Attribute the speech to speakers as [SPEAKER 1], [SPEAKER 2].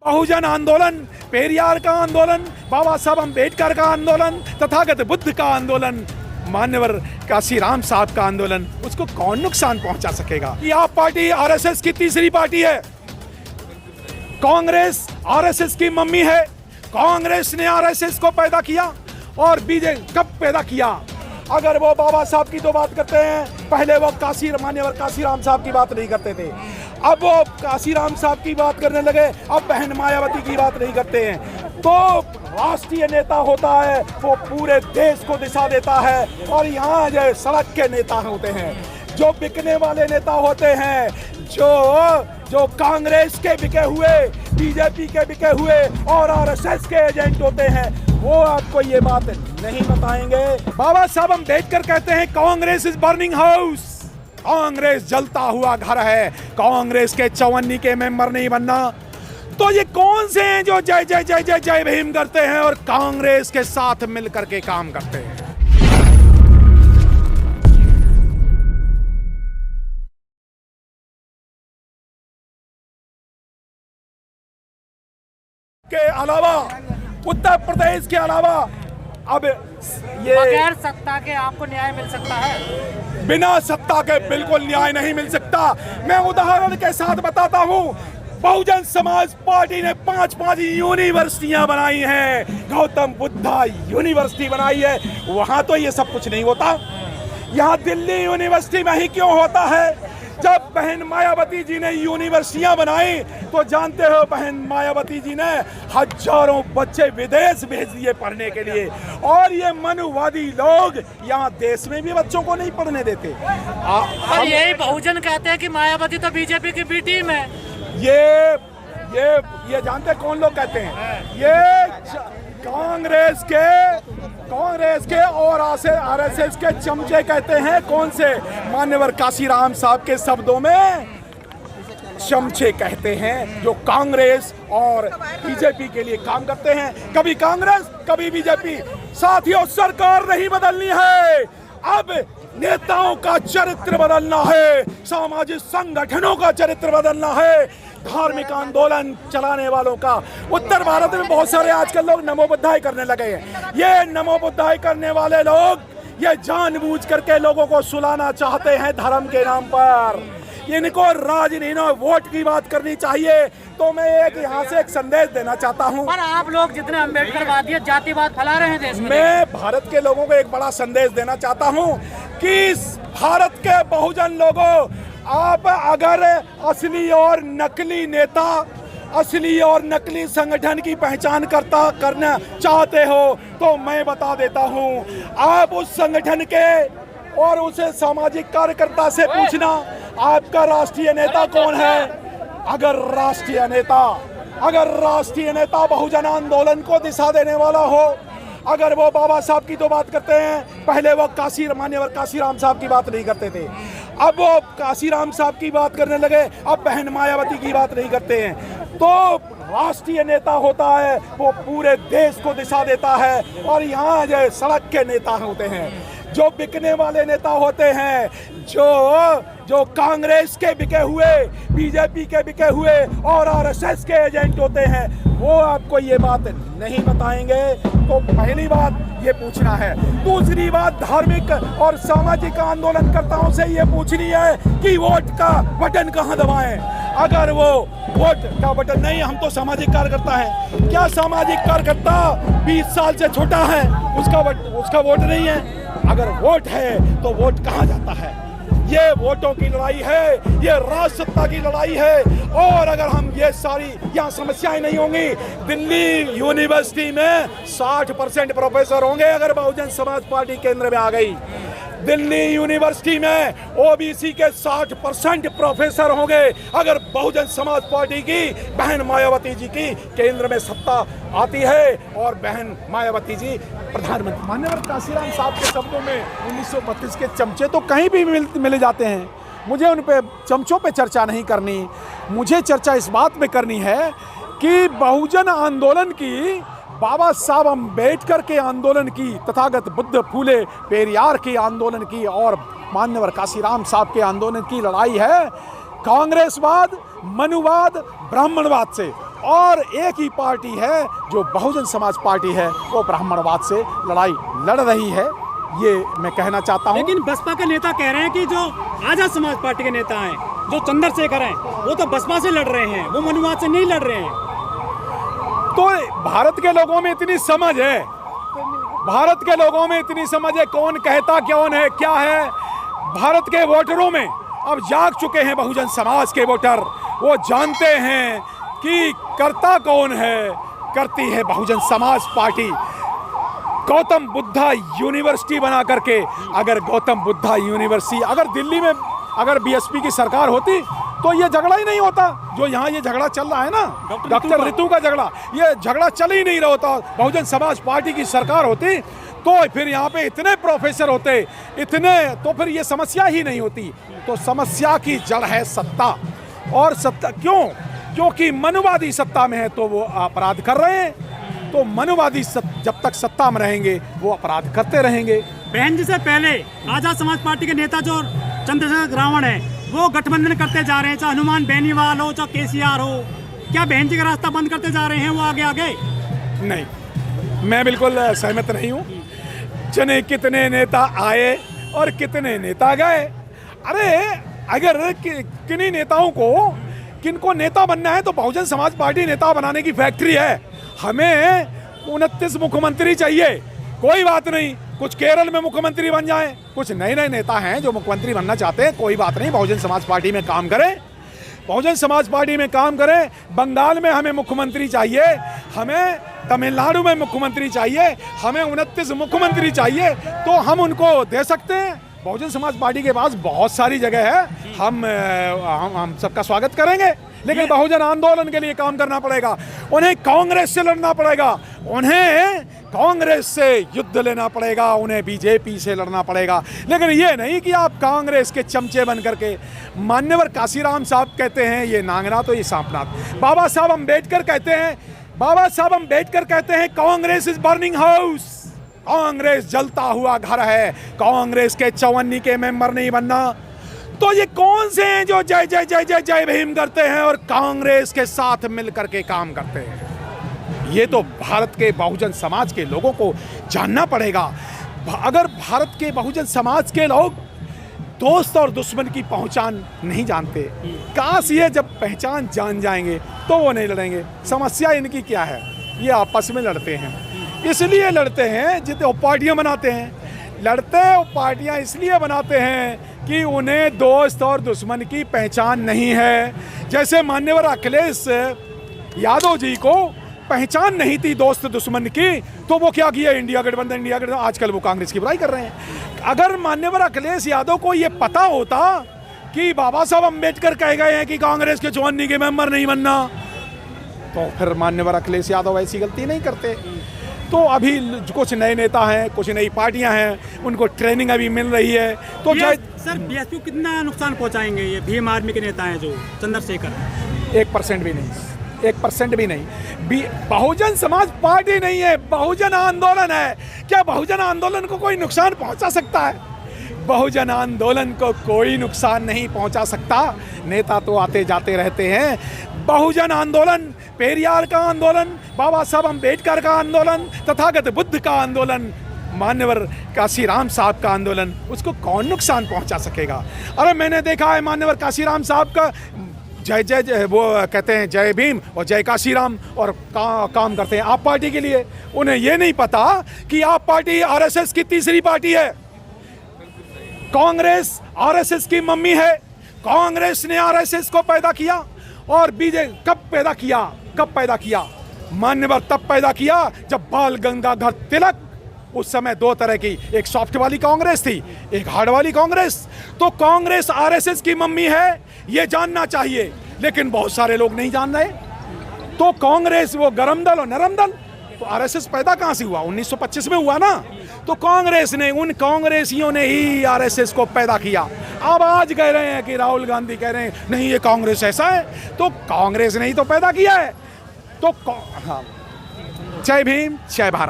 [SPEAKER 1] बहुजन आंदोलन, पेरियार का आंदोलन, बाबा साहब अम्बेडकर का आंदोलन, तथागत बुद्ध का आंदोलन, मान्यवर काशीराम साहब का आंदोलन, उसको कौन नुकसान पहुंचा सकेगा? ये आप पार्टी आरएसएस की तीसरी पार्टी है। कांग्रेस आरएसएस की मम्मी है। कांग्रेस ने आरएसएस को पैदा किया और बीजेपी कब पैदा किया? अगर वो बाबा साहब की तो बात करते हैं, पहले वो मान्यवर काशीराम साहब की बात नहीं करते थे, अब वो काशीराम साहब की बात करने लगे, अब बहन मायावती की बात नहीं करते हैं। तो राष्ट्रीय नेता होता है वो पूरे देश को दिशा देता है, और यहाँ जो सड़क के नेता होते हैं, जो बिकने वाले नेता होते हैं, जो कांग्रेस के बिके हुए, बीजेपी के बिके हुए और आरएसएस के एजेंट होते हैं, वो आपको ये बात नहीं बताएंगे। बाबा साहब अम्बेडकर कहते हैं Congress is burning house, Congress जलता हुआ घर है, कांग्रेस के 54 के मेंबर नहीं बनना। तो ये कौन से हैं जो जय जय जय जय जय भीम करते हैं और कांग्रेस के साथ मिलकर के काम करते हैं? के अलावा, उत्तर प्रदेश के अलावा, अब ये
[SPEAKER 2] बगैर सत्ता के आपको न्याय मिल सकता है?
[SPEAKER 1] बिना सत्ता के बिल्कुल न्याय नहीं मिल सकता। मैं उदाहरण के साथ बताता हूँ। बहुजन समाज पार्टी ने 5 यूनिवर्सिटियां बनाई हैं, गौतम बुद्धा यूनिवर्सिटी बनाई है, वहां तो ये सब कुछ नहीं होता। यहाँ दिल्ली यूनिवर्सिटी में ही क्यों होता है? जब बहन मायावती जी ने यूनिवर्सिटियां बनाई तो जानते हो बहन मायावती जी ने हजारों बच्चे विदेश भेज दिए पढ़ने के लिए, और ये मनुवादी लोग यहाँ देश में भी बच्चों को नहीं पढ़ने देते।
[SPEAKER 2] और यही बहुजन कहते हैं कि मायावती तो बीजेपी की बी टीम है।
[SPEAKER 1] ये जानते कौन लोग कहते हैं? ये कांग्रेस के और आरएसएस के चमचे कहते हैं। कौन से? मान्यवर काशीराम साहब के शब्दों में चमचे कहते हैं, जो कांग्रेस और बीजेपी के लिए काम करते हैं। कभी कांग्रेस कभी बीजेपी। साथियों, सरकार नहीं बदलनी है, अब नेताओं का चरित्र बदलना है, सामाजिक संगठनों का चरित्र बदलना है, धार्मिक आंदोलन चलाने वालों का। उत्तर भारत में बहुत सारे आजकल लोग नमो बुद्धाय करने लगे हैं। ये नमो बुद्धाय करने वाले लोग ये जानबूझ करके लोगों को सुलाना चाहते हैं धर्म के नाम पर। इनको राजनीति वोट की बात करनी चाहिए। तो मैं यहाँ से एक संदेश देना चाहता हूँ।
[SPEAKER 2] पर आप लोग जितने अम्बेडकरवादी जातिवाद फैला रहे हैं देश में,
[SPEAKER 1] मैं भारत के लोगों को एक बड़ा संदेश देना चाहता हूँ कि भारत के बहुजन लोगों, आप अगर असली और नकली नेता, असली और नकली संगठन की पहचान करना चाहते हो तो मैं बता देता हूं, आप उस संगठन के और उसे सामाजिक कार्यकर्ता से पूछना आपका राष्ट्रीय नेता कौन है। अगर राष्ट्रीय नेता बहुजन आंदोलन को दिशा देने वाला हो, अगर वो बाबा साहब की तो बात करते हैं, पहले वो मान्यवर काशीराम साहब की बात नहीं करते थे, अब वो काशीराम साहब की बात करने लगे, अब बहन मायावती की बात नहीं करते हैं। तो राष्ट्रीय नेता होता है वो पूरे देश को दिशा देता है, और यहाँ जो सड़क के नेता होते हैं, जो बिकने वाले नेता होते हैं, जो कांग्रेस के बिके हुए, बीजेपी के बिके हुए और आरएसएस के एजेंट होते हैं, वो आपको ये बात नहीं बताएंगे। तो पहली बात ये पूछना है। दूसरी बात, धार्मिक और सामाजिक आंदोलनकर्ताओं से ये पूछनी है कि वोट का बटन कहाँ दबाएं। अगर वो वोट का बटन नहीं, हम तो सामाजिक कार्यकर्ता हैं, क्या सामाजिक कार्यकर्ता 20 साल से छोटा है उसका वोट नहीं है? अगर वोट है तो वोट कहाँ जाता है? ये वोटों की लड़ाई है, ये राजसत्ता की लड़ाई है। और अगर हम ये सारी यहाँ समस्याएं नहीं होंगी, दिल्ली यूनिवर्सिटी में 60% प्रोफेसर होंगे अगर बहुजन समाज पार्टी केंद्र में आ गई। दिल्ली यूनिवर्सिटी में ओबीसी के 60% प्रोफेसर होंगे अगर बहुजन समाज पार्टी की बहन मायावती जी की केंद्र में सत्ता आती है और बहन मायावती जी प्रधानमंत्री। मान्यवर काशीराम साहब के शब्दों में 1932 के चमचे तो कहीं भी मिले जाते हैं। मुझे उन पे चमचों पे चर्चा नहीं करनी, मुझे चर्चा इस बात पे करनी है कि बहुजन आंदोलन की, बाबा साहब अम्बेडकर के आंदोलन की, तथागत बुद्ध फूले पेरियार के आंदोलन की और मान्यवर काशीराम साहब के आंदोलन की लड़ाई है कांग्रेसवाद, मनुवाद, ब्राह्मणवाद से। और एक ही पार्टी है जो बहुजन समाज पार्टी है, वो ब्राह्मणवाद से लड़ाई लड़ रही है, ये मैं कहना चाहता हूँ।
[SPEAKER 3] लेकिन बसपा के नेता कह रहे हैं कि जो आजाद समाज पार्टी के नेता हैं, जो चंद्रशेखर हैं, वो तो बसपा से लड़ रहे हैं, वो मनुवाद से नहीं लड़ रहे हैं।
[SPEAKER 1] तो भारत के लोगों में इतनी समझ है, भारत के लोगों में इतनी समझ है, कौन कहता कौन है क्या है। भारत के वोटरों में अब जाग चुके हैं बहुजन समाज के वोटर, वो जानते हैं कि करता कौन है, करती है बहुजन समाज पार्टी। गौतम बुद्धा यूनिवर्सिटी बना करके, अगर गौतम बुद्धा यूनिवर्सिटी अगर दिल्ली में अगर बीएसपी की सरकार होती तो ये झगड़ा ही नहीं होता जो यहाँ ये झगड़ा चल रहा है ना, डॉक्टर रितु का झगड़ा, ये झगड़ा चल ही नहीं रहा होता। बहुजन समाज पार्टी की सरकार होती तो फिर यहाँ पे इतने प्रोफेसर होते, इतने, तो फिर ये समस्या ही नहीं होती। तो समस्या की जड़ है सत्ता, और सत्ता क्यों? क्योंकि मनुवादी सत्ता में है तो वो अपराध कर रहे हैं, तो मनुवादी जब तक सत्ता में रहेंगे वो अपराध करते रहेंगे।
[SPEAKER 3] बहन जी से पहले आजाद समाज पार्टी के नेता जो चंद्रशेखर रावण है, वो गठबंधन करते जा रहे हैं, चाहे हनुमान बेनीवाल हो, चाहे केसीआर हो। क्या बहन जी का रास्ता बंद करते जा रहे हैं वो आगे आगे? नहीं,
[SPEAKER 1] मैं बिल्कुल सहमत नहीं हूँ। जने कितने नेता आए और कितने नेता गए। अरे अगर किन्हीं नेताओं को, किनको नेता बनना है तो बहुजन समाज पार्टी नेता बनाने की फैक्ट्री है। हमें 29 मुख्यमंत्री चाहिए, कोई बात नहीं, कुछ केरल में मुख्यमंत्री बन जाएं, कुछ नए नए नेता हैं जो मुख्यमंत्री बनना चाहते हैं, कोई बात नहीं, बहुजन समाज पार्टी में काम करें, बहुजन समाज पार्टी में काम करें। बंगाल में हमें मुख्यमंत्री चाहिए, हमें तमिलनाडु में मुख्यमंत्री चाहिए, हमें 29 मुख्यमंत्री चाहिए, तो हम उनको दे सकते हैं। बहुजन समाज पार्टी के पास बहुत सारी जगह है, हम सबका स्वागत करेंगे, लेकिन बहुजन आंदोलन के लिए काम करना पड़ेगा। उन्हें कांग्रेस से लड़ना पड़ेगा, उन्हें कांग्रेस से युद्ध लेना पड़ेगा, उन्हें बीजेपी से लड़ना पड़ेगा। लेकिन ये नहीं कि आप कांग्रेस के चमचे बन करके, मान्यवर काशीराम साहब कहते हैं ये नांगना तो ये सांपनाथ, बाबा साहब अम्बेडकर कहते हैं, बाबा साहब अम्बेडकर कहते हैं Congress is burning house, Congress जलता हुआ घर है, कांग्रेस के 54 के मेंबर नहीं बनना। तो ये कौन से हैं जो जय जय जय जय जय भीम करते हैं और कांग्रेस के साथ मिलकर के काम करते हैं? ये तो भारत के बहुजन समाज के लोगों को जानना पड़ेगा। अगर भारत के बहुजन समाज के लोग दोस्त और दुश्मन की पहचान नहीं जानते, काश ये जब पहचान जान जाएंगे तो वो नहीं लड़ेंगे। समस्या इनकी क्या है? ये आपस में लड़ते हैं, इसलिए लड़ते हैं, जितने पार्टियां बनाते हैं, लड़ते पार्टियां इसलिए बनाते हैं कि उन्हें दोस्त और दुश्मन की पहचान नहीं है। जैसे मान्यवर अखिलेश यादव जी को पहचान नहीं थी दोस्त दुश्मन की, तो वो क्या किया? इंडिया गठबंधन, आजकल वो कांग्रेस की बुराई कर रहे हैं। अगर मान्यवर अखिलेश यादव को ये पता होता कि बाबा साहब अम्बेडकर कह गए हैं कि कांग्रेस के 54 के मेंबर नहीं बनना, तो फिर मान्यवर अखिलेश यादव ऐसी गलती नहीं करते। तो अभी कुछ नए नेता हैं, कुछ नई पार्टियां हैं, उनको ट्रेनिंग अभी मिल रही है। तो
[SPEAKER 3] सर बीएसपी को कितना नुकसान पहुंचाएंगे ये भीम आर्मी के नेता हैं जो चंद्रशेखर?
[SPEAKER 1] 1% भी नहीं, 1% भी नहीं। बहुजन समाज पार्टी नहीं है, बहुजन आंदोलन है। क्या बहुजन आंदोलन को कोई नुकसान पहुंचा सकता है? बहुजन आंदोलन को कोई नुकसान नहीं पहुंचा सकता। नेता तो आते जाते रहते हैं। बहुजन आंदोलन, पेरियार का आंदोलन, बाबा साहब अम्बेडकर का आंदोलन, तथागत बुद्ध का आंदोलन, मान्यवर काशीराम साहब का आंदोलन, उसको कौन नुकसान पहुंचा सकेगा? अरे मैंने देखा है मान्यवर काशीराम साहब का जय जय जय, वो कहते हैं जय भीम और जय काशीराम, और काम करते हैं आप पार्टी के लिए। उन्हें ये नहीं पता कि आप पार्टी आरएसएस की तीसरी पार्टी है। कांग्रेस आरएसएस की मम्मी है। कांग्रेस ने आरएसएस को पैदा किया, और बीजेपी कब पैदा किया? मान्यवर तब पैदा किया जब बाल गंगाधर तिलक, उस समय दो तरह की, एक सॉफ्ट वाली कांग्रेस थी, एक हार्ड वाली कांग्रेस। तो कांग्रेस आरएसएस की मम्मी है, ये जानना चाहिए, लेकिन बहुत सारे लोग नहीं जान रहे। तो कांग्रेस वो गरम दल और नरम दल, तो आरएसएस पैदा कहां से हुआ? 1925 में हुआ ना। तो कांग्रेस ने, उन कांग्रेसियों ने ही आरएसएस को पैदा किया। अब आज कह रहे हैं कि राहुल गांधी कह रहे हैं नहीं ये कांग्रेस ऐसा है, तो कांग्रेस ने ही तो पैदा किया है। तो हाँ, जय भीम, जय भारत।